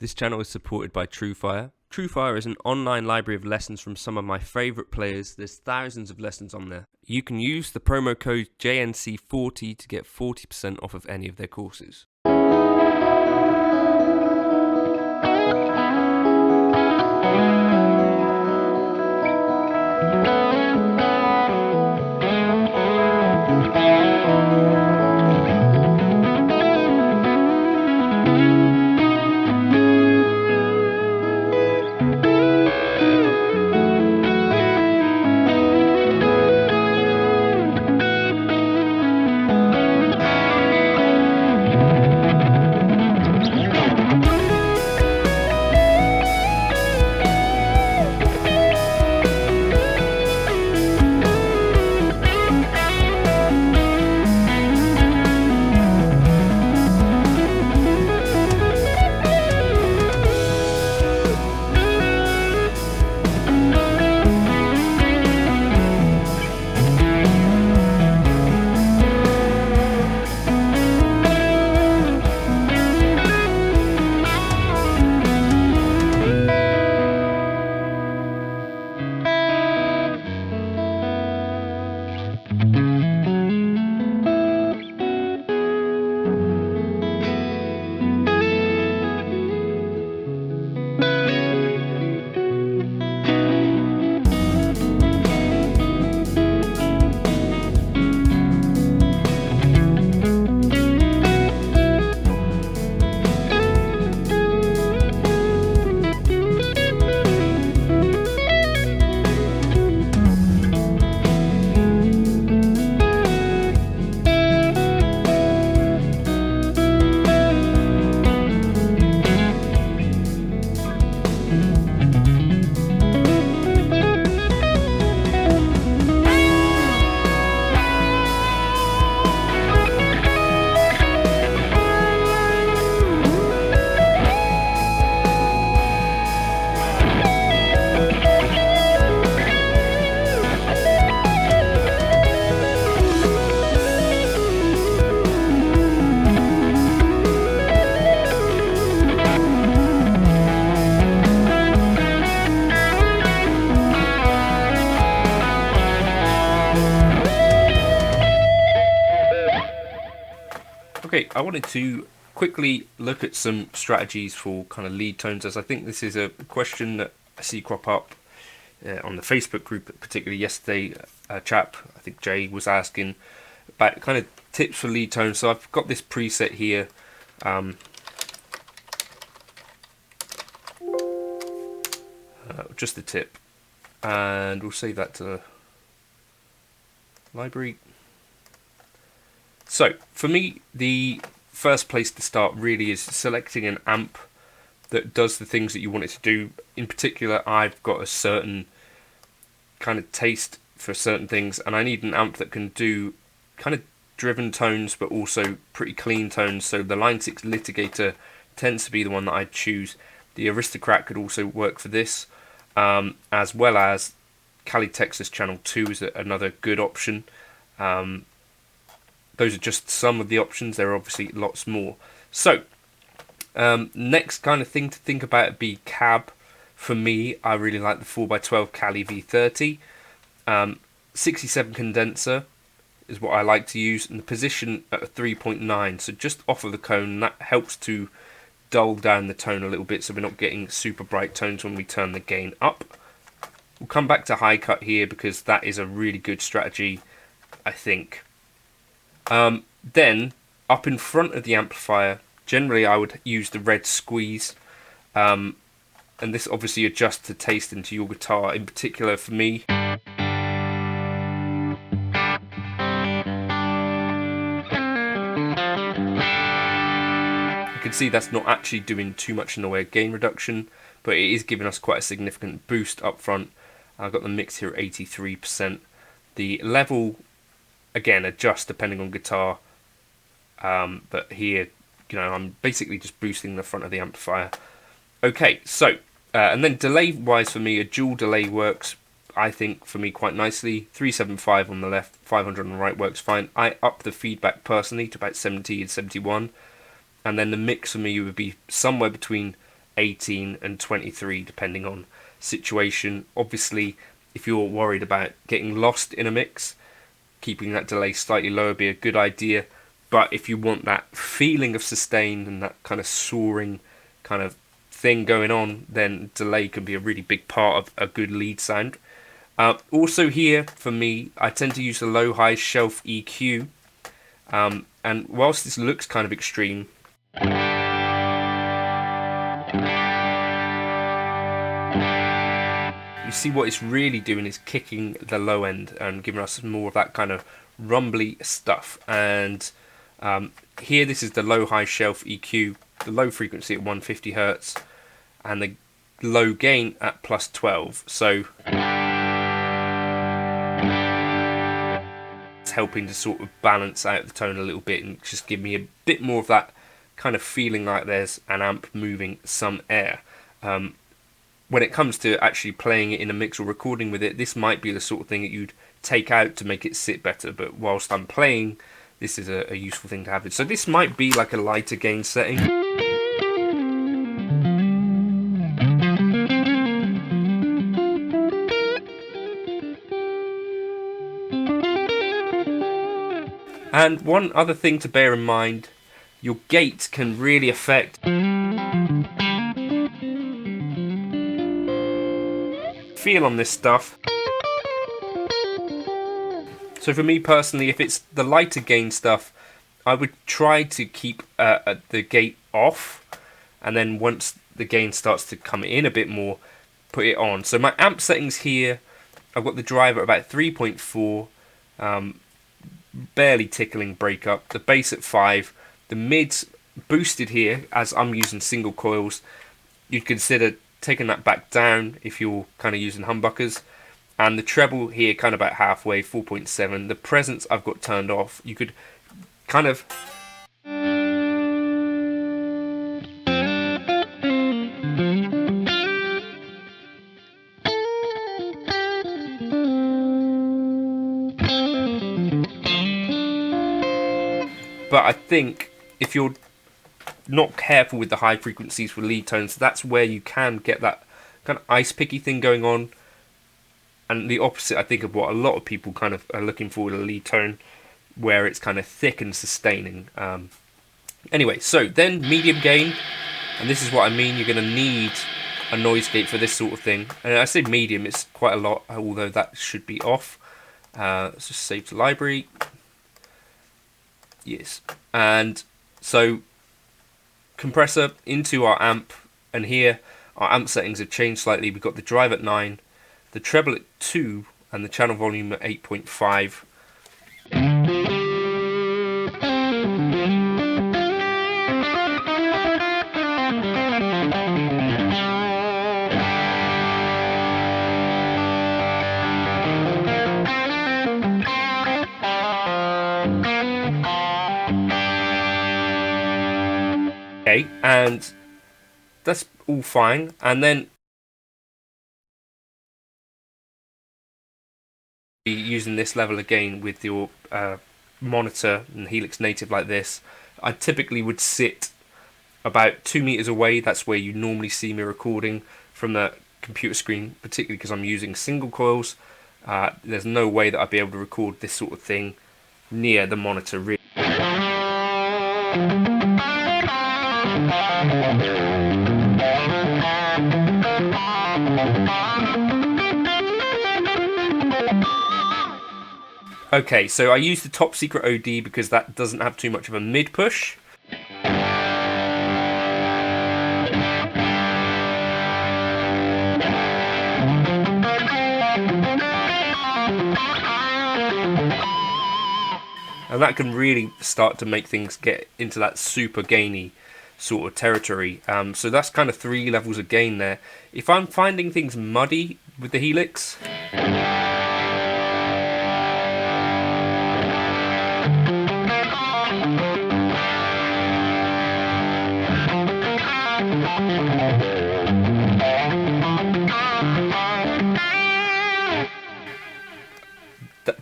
This channel is supported by TrueFire. TrueFire is an online library of lessons from some of my favourite players. There's thousands of lessons on there. You can use the promo code JNC40 to get 40% off of any of their courses. Okay, I wanted to quickly look at some strategies for kind of lead tones, as I think this is a question that I see crop up on the Facebook group, particularly yesterday. A chap, I think Jay, was asking about kind of tips for lead tones. So I've got this preset here. Just the tip, and we'll save that to the library. So for me, the first place to start really is selecting an amp that does the things that you want it to do. In particular, I've got a certain kind of taste for certain things, and I need an amp that can do kind of driven tones but also pretty clean tones. So the Line 6 litigator tends to be the one that I'd choose. The Aristocrat could also work for this, as well as Cali Texas Channel 2 is another good option. Those are just some of the options. There are obviously lots more. So, next kind of thing to think about would be cab. For me, I really like the 4x12 Cali V30. 67 condenser is what I like to use, and the position at a 3.9, so just off of the cone. That helps to dull down the tone a little bit, so we're not getting super bright tones when we turn the gain up. We'll come back to high cut here because that is a really good strategy, I think. Then, up in front of the amplifier, generally I would use the red squeeze, and this obviously adjusts to taste into your guitar. In particular for me, you can see that's not actually doing too much in the way of gain reduction, but it is giving us quite a significant boost up front. I've got the mix here at 83%. The level, again, adjust depending on guitar, but here, I'm basically just boosting the front of the amplifier. Okay, so, and then delay-wise for me, a dual delay works, I think, for me quite nicely. 375 on the left, 500 on the right works fine. I up the feedback personally to about 70 and 71, and then the mix for me would be somewhere between 18 and 23 depending on situation. Obviously, if you're worried about getting lost in a mix, keeping that delay slightly lower would be a good idea. But if you want that feeling of sustain and that kind of soaring kind of thing going on, then delay can be a really big part of a good lead sound. Also here, for me, I tend to use the low-high shelf EQ. And whilst this looks kind of extreme, you see what it's really doing is kicking the low end and giving us more of that kind of rumbly stuff. And here this is the low-high shelf EQ, the low frequency at 150 Hz and the low gain at plus 12. So it's helping to sort of balance out the tone a little bit and just give me a bit more of that kind of feeling like there's an amp moving some air. When it comes to actually playing it in a mix or recording with it, this might be the sort of thing that you'd take out to make it sit better, but whilst I'm playing, this is a useful thing to have. So this might be like a lighter gain setting. And one other thing to bear in mind, your gate can really affect feel on this stuff. So for me personally, if it's the lighter gain stuff, I would try to keep the gate off, and then once the gain starts to come in a bit more, put it on. So my amp settings here, I've got the driver at about 3.4, barely tickling breakup, the bass at 5, the mids boosted here as I'm using single coils. You'd consider taking that back down if you're kind of using humbuckers, and the treble here kind of about halfway, 4.7. The presence I've got turned off. You could kind of but I think if you're not careful with the high frequencies for lead tones, that's where you can get that kind of ice picky thing going on, and the opposite I think of what a lot of people kind of are looking for with a lead tone, where it's kind of thick and sustaining. Anyway, so then medium gain, and this is what I mean, you're going to need a noise gate for this sort of thing, and I say medium, it's quite a lot, although that should be off. Let's just save to library. Yes, and so compressor into our amp, and here our amp settings have changed slightly. We've got the drive at 9, the treble at 2, and the channel volume at 8.5. Okay, and that's all fine, and then using this level again with your monitor and Helix native like this, I typically would sit about 2 meters away. That's where you normally see me recording from the computer screen, particularly because I'm using single coils. There's no way that I'd be able to record this sort of thing near the monitor really. Okay, so I use the Top Secret OD because that doesn't have too much of a mid push. And that can really start to make things get into that super gainy sort of territory. So that's kind of 3 levels of gain there. If I'm finding things muddy with the Helix,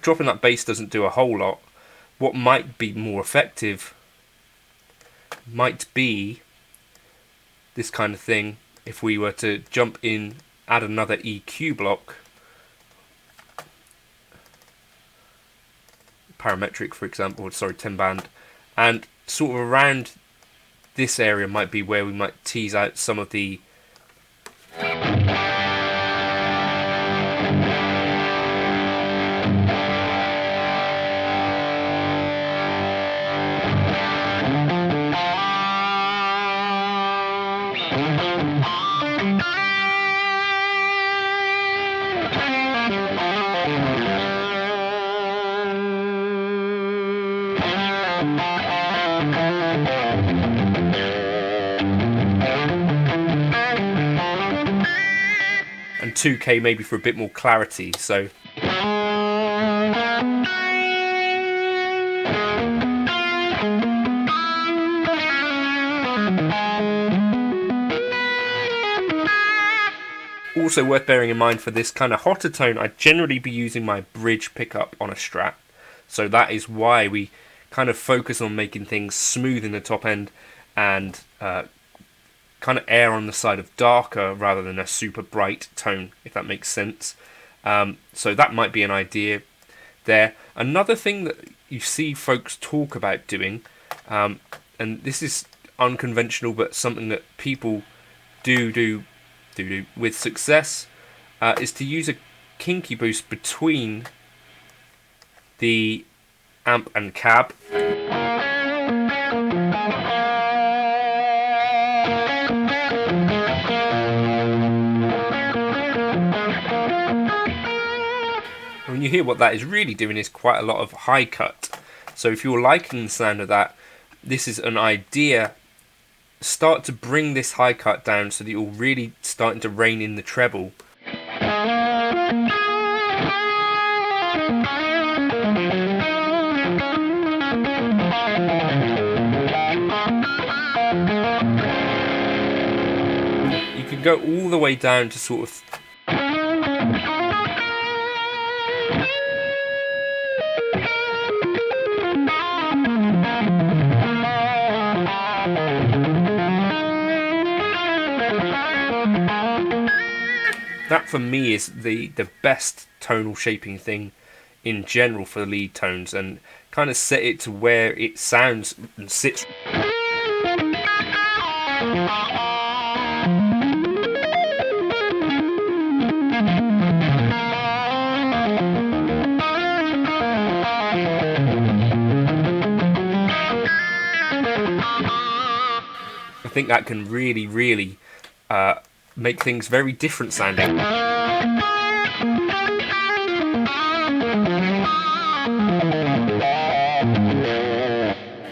dropping that bass doesn't do a whole lot. What might be more effective might be this kind of thing, if we were to jump in, add another EQ block, parametric for example, sorry, 10 band, and sort of around this area might be where we might tease out some of the and 2K maybe for a bit more clarity. So also worth bearing in mind for this kind of hotter tone, I'd generally be using my bridge pickup on a Strat. So that is why we kind of focus on making things smooth in the top end and kind of err on the side of darker rather than a super bright tone, if that makes sense. So that might be an idea there. Another thing that you see folks talk about doing, and this is unconventional but something that people do with success, is to use a kinky boost between the amp and cab. When you hear what that is really doing is quite a lot of high cut. So if you're liking the sound of that, this is an idea. Start to bring this high cut down so that you're really starting to rein in the treble. You can go all the way down to sort of that for me is the best tonal shaping thing in general for lead tones, and kind of set it to where it sounds and sits. I think that can really make things very different sounding.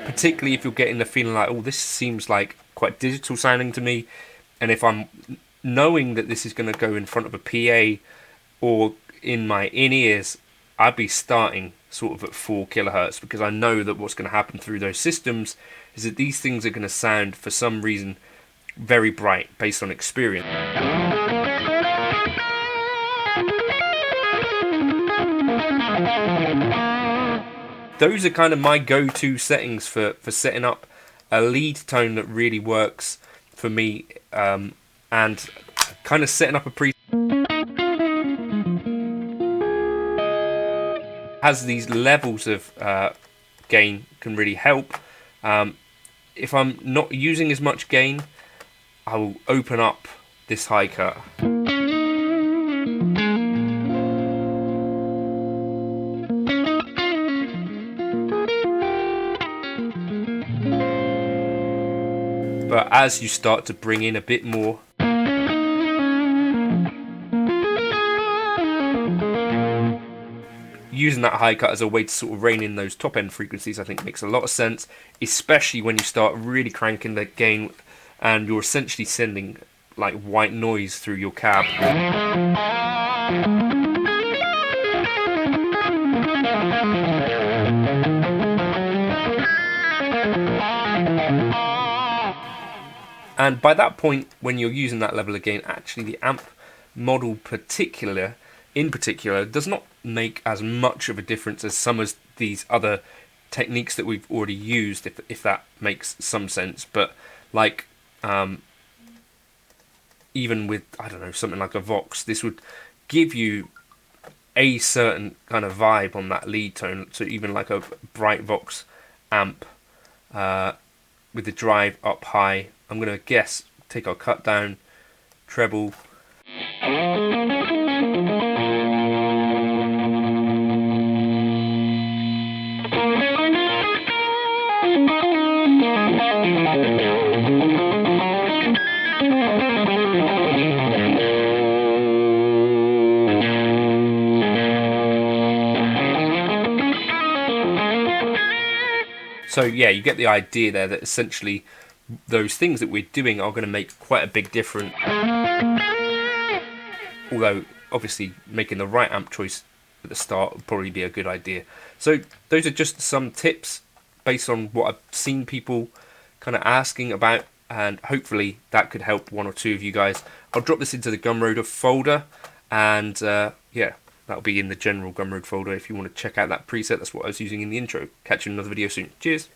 Particularly if you're getting the feeling like, oh, this seems like quite digital sounding to me, and if I'm knowing that this is going to go in front of a PA or in my in-ears, I'd be starting sort of at 4 kilohertz, because I know that what's going to happen through those systems is that these things are going to sound, for some reason, very bright based on experience. Those are kind of my go-to settings for setting up a lead tone that really works for me, and kind of setting up a preset has these levels of gain can really help. If I'm not using as much gain, I will open up this high cut. But as you start to bring in a bit more, using that high cut as a way to sort of rein in those top end frequencies, I think makes a lot of sense, especially when you start really cranking the gain and you're essentially sending like white noise through your cab. And by that point, when you're using that level of gain, actually the amp model in particular does not make as much of a difference as some of these other techniques that we've already used, if that makes some sense. But like even with, I don't know, something like a Vox, this would give you a certain kind of vibe on that lead tone. So even like a bright Vox amp with the drive up high, I'm going to guess, take our cut down, treble. So yeah, you get the idea there that essentially those things that we're doing are going to make quite a big difference. Although obviously making the right amp choice at the start would probably be a good idea. So those are just some tips based on what I've seen people kind of asking about, and hopefully that could help one or two of you guys. I'll drop this into the Gumroad folder, and yeah, that'll be in the general Gumroad folder if you want to check out that preset. That's what I was using in the intro. Catch you in another video soon. Cheers.